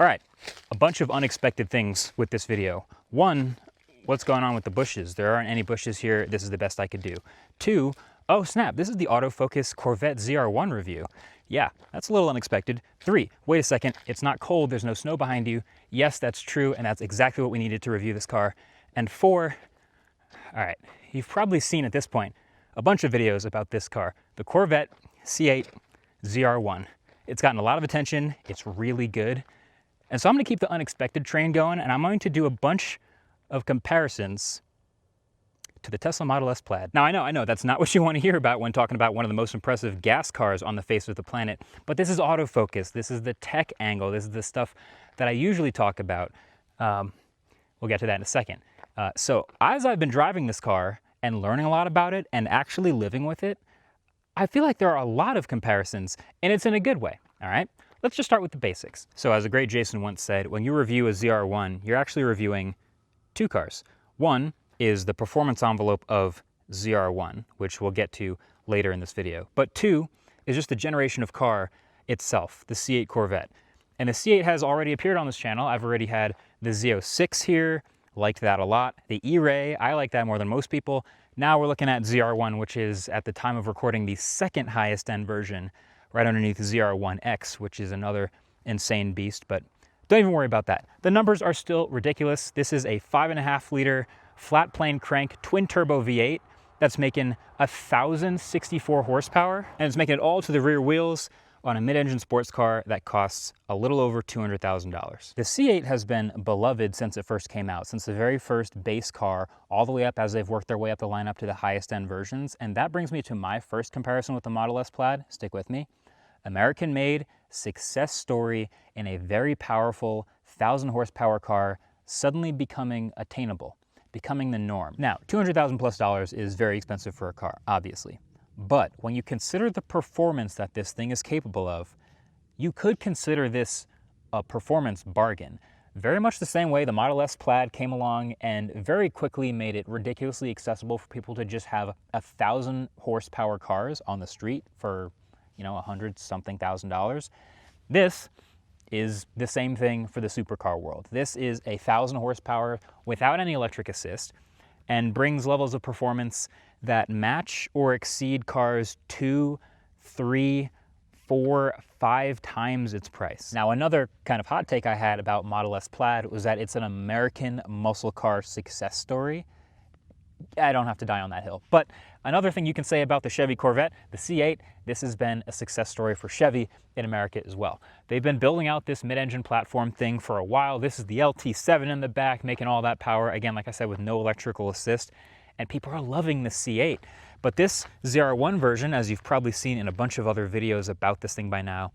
All right, a bunch of unexpected things with this video. One, what's going on with the bushes? There aren't any bushes here. This is the best I could do. Two, oh snap, this is the autofocus Corvette ZR1 review. Yeah, that's a little unexpected. Three, wait a second, it's not cold, there's no snow behind you. Yes, that's true, and that's exactly what we needed to review this car. And four, all right, you've probably seen at this point a bunch of videos about this car, the Corvette C8 ZR1. It's gotten a lot of attention, it's really good. And so I'm gonna keep the unexpected train going, and I'm going to do a bunch of comparisons to the Tesla Model S Plaid. Now I know that's not what you want to hear about when talking about one of the most impressive gas cars on the face of the planet, but this is autofocus, this is the tech angle, this is the stuff that I usually talk about. We'll get to that in a second. So as I've been driving this car and learning a lot about it and actually living with it, I feel like there are a lot of comparisons, and it's in a good way, all right? Let's just start with the basics. So as a great Jason once said, when you review a ZR1, you're actually reviewing two cars. One is the performance envelope of ZR1, which we'll get to later in this video. But two is just the generation of car itself, the C8 Corvette. And the C8 has already appeared on this channel. I've already had the Z06 here, liked that a lot. The E-Ray, I like that more than most people. Now we're looking at ZR1, which is at the time of recording the second highest end version, right underneath ZR1X, which is another insane beast, but don't even worry about that. The numbers are still ridiculous. This is a 5.5 liter flat plane crank twin turbo V8 that's making 1,064 horsepower, and it's making it all to the rear wheels on a mid-engine sports car that costs a little over $200,000. The C8 has been beloved since it first came out, since the very first base car, all the way up as they've worked their way up the lineup to the highest end versions. And that brings me to my first comparison with the Model S Plaid. Stick with me. American-made success story in a very powerful 1,000 horsepower car suddenly becoming attainable, becoming the norm. Now, $200,000 plus is very expensive for a car, obviously. But when you consider the performance that this thing is capable of, you could consider this a performance bargain. Very much the same way the Model S Plaid came along and very quickly made it ridiculously accessible for people to just have 1,000 horsepower cars on the street for, you know, $100-something thousand. This is the same thing for the supercar world. This is 1,000 horsepower without any electric assist and brings levels of performance that match or exceed cars 2, 3, 4, 5 times its price. Now, another kind of hot take I had about Model S Plaid was that it's an American muscle car success story. I don't have to die on that hill. But another thing you can say about the Chevy Corvette, the C8, this has been a success story for Chevy in America as well. They've been building out this mid-engine platform thing for a while. This is the LT7 in the back, making all that power, again, like I said, with no electrical assist. And people are loving the C8. But this ZR1 version, as you've probably seen in a bunch of other videos about this thing by now,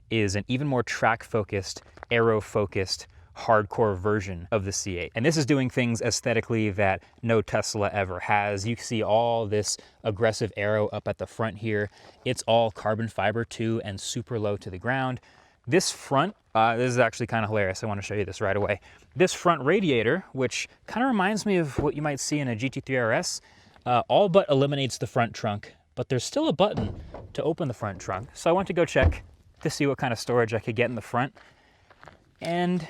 is an even more track-focused, aero-focused, hardcore version of the C8. And this is doing things aesthetically that no Tesla ever has. You see all this aggressive aero up at the front here. It's all carbon fiber too and super low to the ground. This front, this is actually kind of hilarious. I want to show you this right away. This front radiator, which kind of reminds me of what you might see in a GT3 RS, all but eliminates the front trunk, but there's still a button to open the front trunk. So I went to go check to see what kind of storage I could get in the front. And,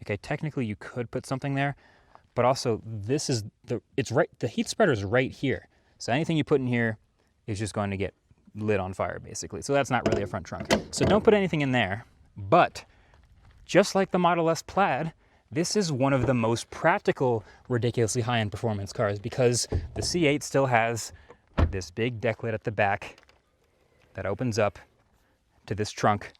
okay, technically you could put something there, but also this is, the heat spreader is right here. So anything you put in here is just going to get lit on fire, basically. So that's not really a front trunk. So don't put anything in there. But just like the Model S Plaid, this is one of the most practical, ridiculously high-end performance cars because the C8 still has this big deck lid at the back that opens up to this trunk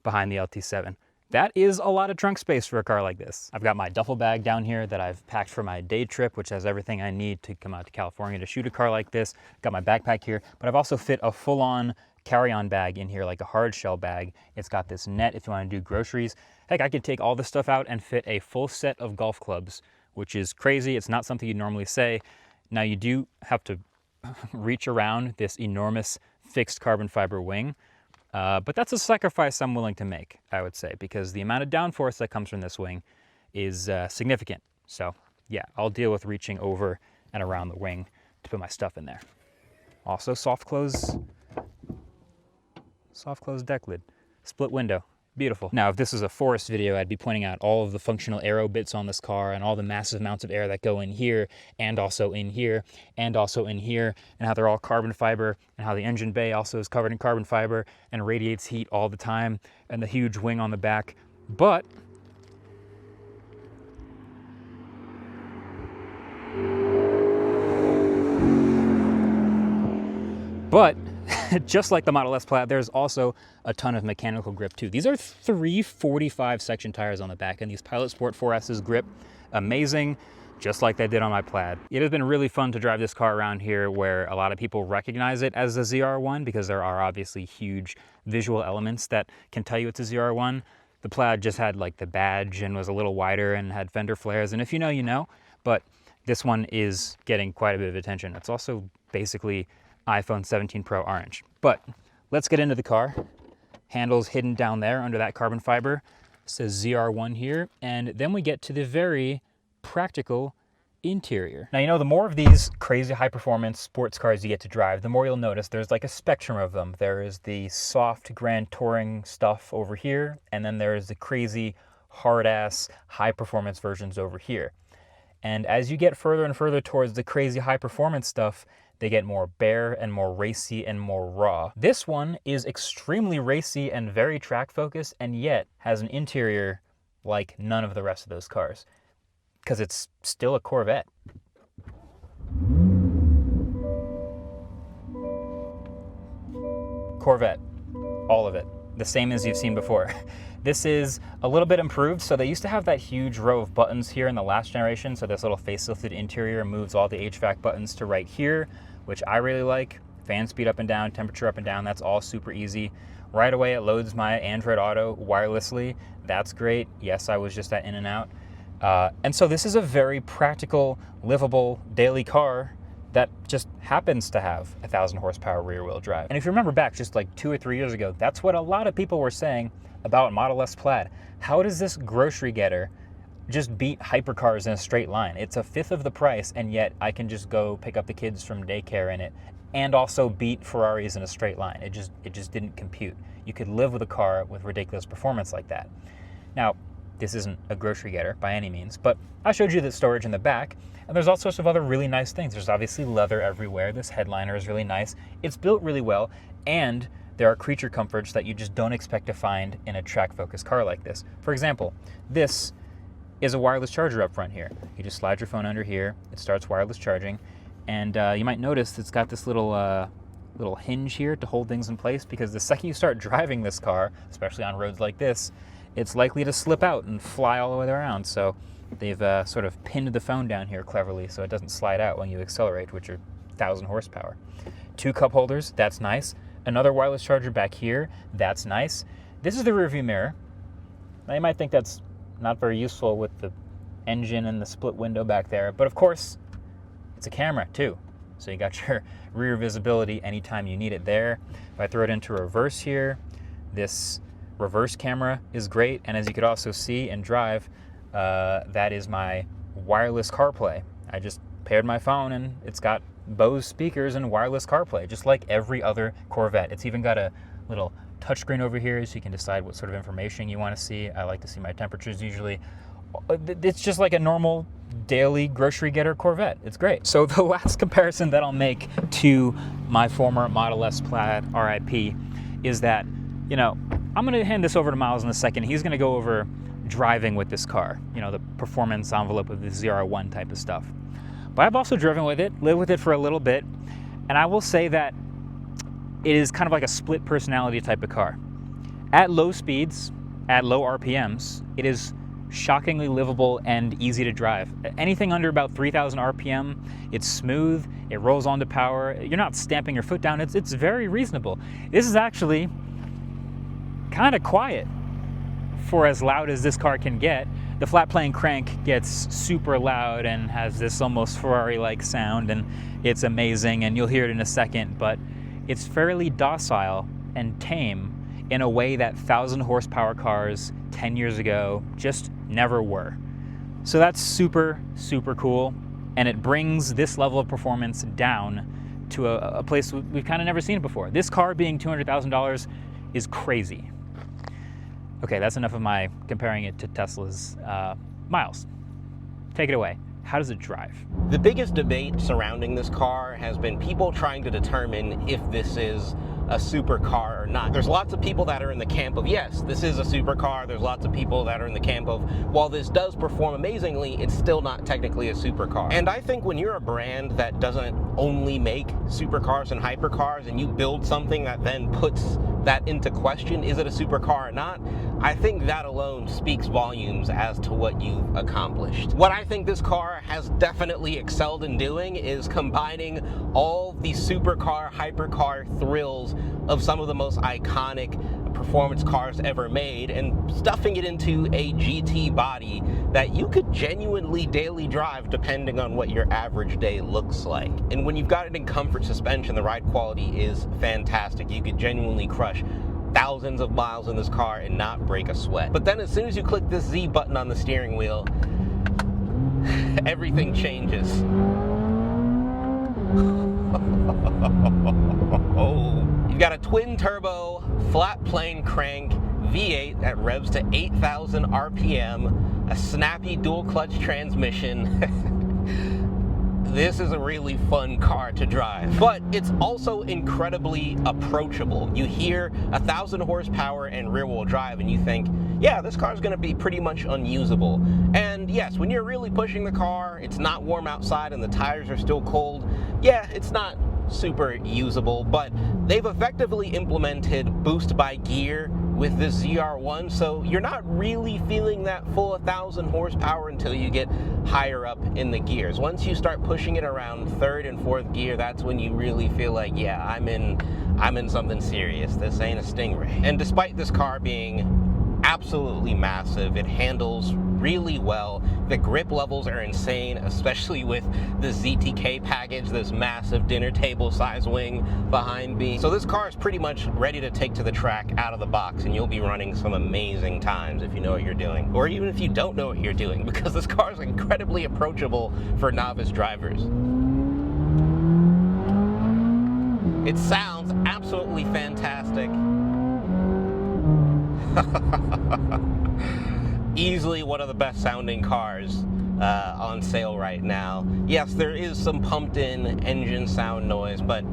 behind the LT7. That is a lot of trunk space for a car like this. I've got my duffel bag down here that I've packed for my day trip, which has everything I need to come out to California to shoot a car like this. Got my backpack here, but I've also fit a full-on carry-on bag in here, like a hard shell bag. It's got this net if you want to do groceries. Heck, I could take all this stuff out and fit a full set of golf clubs, which is crazy. It's not something you'd normally say. Now, you do have to reach around this enormous fixed carbon fiber wing. But that's a sacrifice I'm willing to make, I would say, because the amount of downforce that comes from this wing is significant. So yeah, I'll deal with reaching over and around the wing to put my stuff in there. Also soft close deck lid, split window. Beautiful. Now, if this was a forest video, I'd be pointing out all of the functional aero bits on this car and all the massive amounts of air that go in here and also in here and also in here, and how they're all carbon fiber, and how the engine bay also is covered in carbon fiber and radiates heat all the time, and the huge wing on the back. But just like the Model S Plaid, there's also a ton of mechanical grip too. These are 345 section tires on the back, and these Pilot Sport 4S's grip, amazing, just like they did on my Plaid. It has been really fun to drive this car around here, where a lot of people recognize it as a ZR1 because there are obviously huge visual elements that can tell you it's a ZR1. The Plaid just had like the badge and was a little wider and had fender flares, and if you know, you know, but this one is getting quite a bit of attention. It's also basically iPhone 17 Pro orange. But let's get into the car. Handles hidden down there under that carbon fiber. It says ZR1 here, and then we get to the very practical interior. Now, you know, the more of these crazy high performance sports cars you get to drive, the more you'll notice there's like a spectrum of them. There is the soft grand touring stuff over here, and then there is the crazy hard ass high performance versions over here. And as you get further and further towards the crazy high performance stuff, they get more bare and more racy and more raw. This one is extremely racy and very track focused, and yet has an interior like none of the rest of those cars, because it's still a Corvette. Corvette, all of it, the same as you've seen before. This is a little bit improved. So they used to have that huge row of buttons here in the last generation. So this little facelifted interior moves all the HVAC buttons to right here, which I really like. Fan speed up and down, temperature up and down, that's all super easy. Right away it loads my Android Auto wirelessly. That's great. Yes, I was just at In-N-Out. And so this is a very practical, livable daily car that just happens to have 1,000 horsepower rear wheel drive. And if you remember back just like 2 or 3 years ago, that's what a lot of people were saying about Model S Plaid. How does this grocery getter just beat hypercars in a straight line? It's a fifth of the price, and yet I can just go pick up the kids from daycare in it and also beat Ferraris in a straight line. It just didn't compute. You could live with a car with ridiculous performance like that. Now, this isn't a grocery getter by any means, but I showed you the storage in the back, and there's all sorts of other really nice things. There's obviously leather everywhere. This headliner is really nice. It's built really well, and there are creature comforts that you just don't expect to find in a track-focused car like this. For example, this is a wireless charger up front here. You just slide your phone under here, it starts wireless charging, and you might notice it's got this little hinge here to hold things in place, because the second you start driving this car, especially on roads like this, it's likely to slip out and fly all the way around. So they've sort of pinned the phone down here cleverly so it doesn't slide out when you accelerate, which are 1,000 horsepower. 2 cup holders, that's nice. Another wireless charger back here, that's nice. This is the rear view mirror. Now you might think that's not very useful with the engine and the split window back there, but of course, it's a camera too. So you got your rear visibility anytime you need it there. If I throw it into reverse here, this reverse camera is great, and as you could also see and drive, that is my wireless CarPlay. I just paired my phone and it's got Bose speakers and wireless CarPlay, just like every other Corvette. It's even got a little touchscreen over here so you can decide what sort of information you want to see. I like to see my temperatures usually. It's just like a normal daily grocery getter Corvette. It's great. So the last comparison that I'll make to my former Model S Plaid RIP is that, you know, I'm going to hand this over to Miles in a second. He's going to go over driving with this car, you know, the performance envelope of the ZR1 type of stuff. But I've also driven with it, lived with it for a little bit, and I will say that it is kind of like a split personality type of car. At low speeds, at low RPMs, it is shockingly livable and easy to drive. Anything under about 3,000 RPM, it's smooth, it rolls onto power, you're not stamping your foot down, it's very reasonable. This is actually kind of quiet for as loud as this car can get. The flat plane crank gets super loud and has this almost Ferrari-like sound, and it's amazing, and you'll hear it in a second, but it's fairly docile and tame in a way that 1,000 horsepower cars 10 years ago just never were. So that's super, super cool, and it brings this level of performance down to a place we've kind of never seen it before. This car being $200,000 is crazy. Okay, that's enough of my comparing it to Tesla's miles. Take it away. How does it drive? The biggest debate surrounding this car has been people trying to determine if this is a supercar or not. There's lots of people that are in the camp of, yes, this is a supercar. There's lots of people that are in the camp of, while this does perform amazingly, it's still not technically a supercar. And I think when you're a brand that doesn't only make supercars and hypercars, and you build something that then puts that into question, is it a supercar or not? I think that alone speaks volumes as to what you've accomplished. What I think this car has definitely excelled in doing is combining all the supercar, hypercar thrills of some of the most iconic performance cars ever made and stuffing it into a GT body that you could genuinely daily drive depending on what your average day looks like. And when you've got it in comfort suspension, the ride quality is fantastic. You could genuinely crush thousands of miles in this car and not break a sweat. But then as soon as you click this Z button on the steering wheel, everything changes. You've got a twin turbo, flat plane crank, V8 that revs to 8,000 RPM, a snappy dual clutch transmission. This is a really fun car to drive, but it's also incredibly approachable. You hear 1,000 horsepower and rear wheel drive and you think, yeah, this car is going to be pretty much unusable. And yes, when you're really pushing the car, it's not warm outside and the tires are still cold. Yeah, it's not super usable, but they've effectively implemented boost by gear with this ZR1, so you're not really feeling that full 1,000 horsepower until you get higher up in the gears. Once you start pushing it around third and fourth gear, that's when you really feel like, yeah, I'm in something serious. This ain't a Stingray. And despite this car being absolutely massive, it handles really well. The grip levels are insane, especially with the ZTK package, this massive dinner table size wing behind me. So this car is pretty much ready to take to the track out of the box, and you'll be running some amazing times if you know what you're doing. Or even if you don't know what you're doing, because this car is incredibly approachable for novice drivers. It sounds absolutely fantastic. Easily one of the best sounding cars on sale right now. Yes, there is some pumped in engine sound noise, but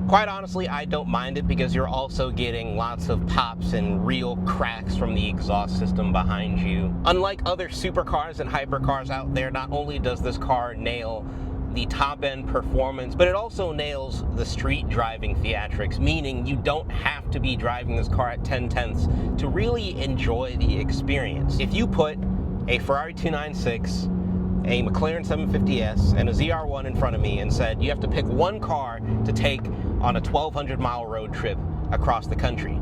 quite honestly, I don't mind it because you're also getting lots of pops and real cracks from the exhaust system behind you. Unlike other supercars and hypercars out there, not only does this car nail the top-end performance, but it also nails the street driving theatrics, meaning you don't have to be driving this car at 10/10ths to really enjoy the experience. If you put a Ferrari 296, a McLaren 750S, and a ZR1 in front of me and said, you have to pick one car to take on a 1,200-mile road trip across the country,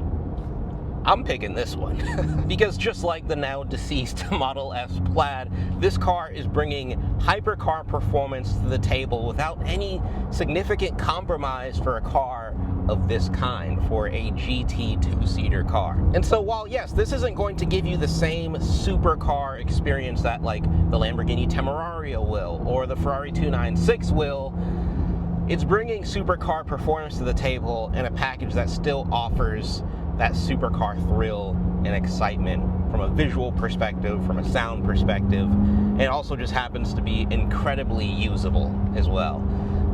I'm picking this one. Because just like the now deceased Model S Plaid, this car is bringing hypercar performance to the table without any significant compromise for a car of this kind, for a GT two-seater car. And so while yes, this isn't going to give you the same supercar experience that like the Lamborghini Temerario will or the Ferrari 296 will, it's bringing supercar performance to the table in a package that still offers that supercar thrill and excitement from a visual perspective, from a sound perspective, and it also just happens to be incredibly usable as well.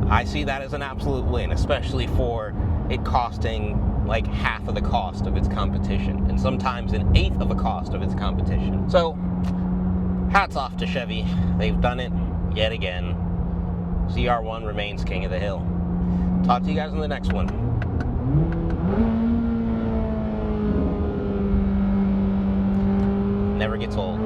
I see that as an absolute win, especially for it costing like half of the cost of its competition, and sometimes an eighth of the cost of its competition. So, hats off to Chevy. They've done it yet again. ZR1 remains king of the hill. Talk to you guys in the next one. Never gets old.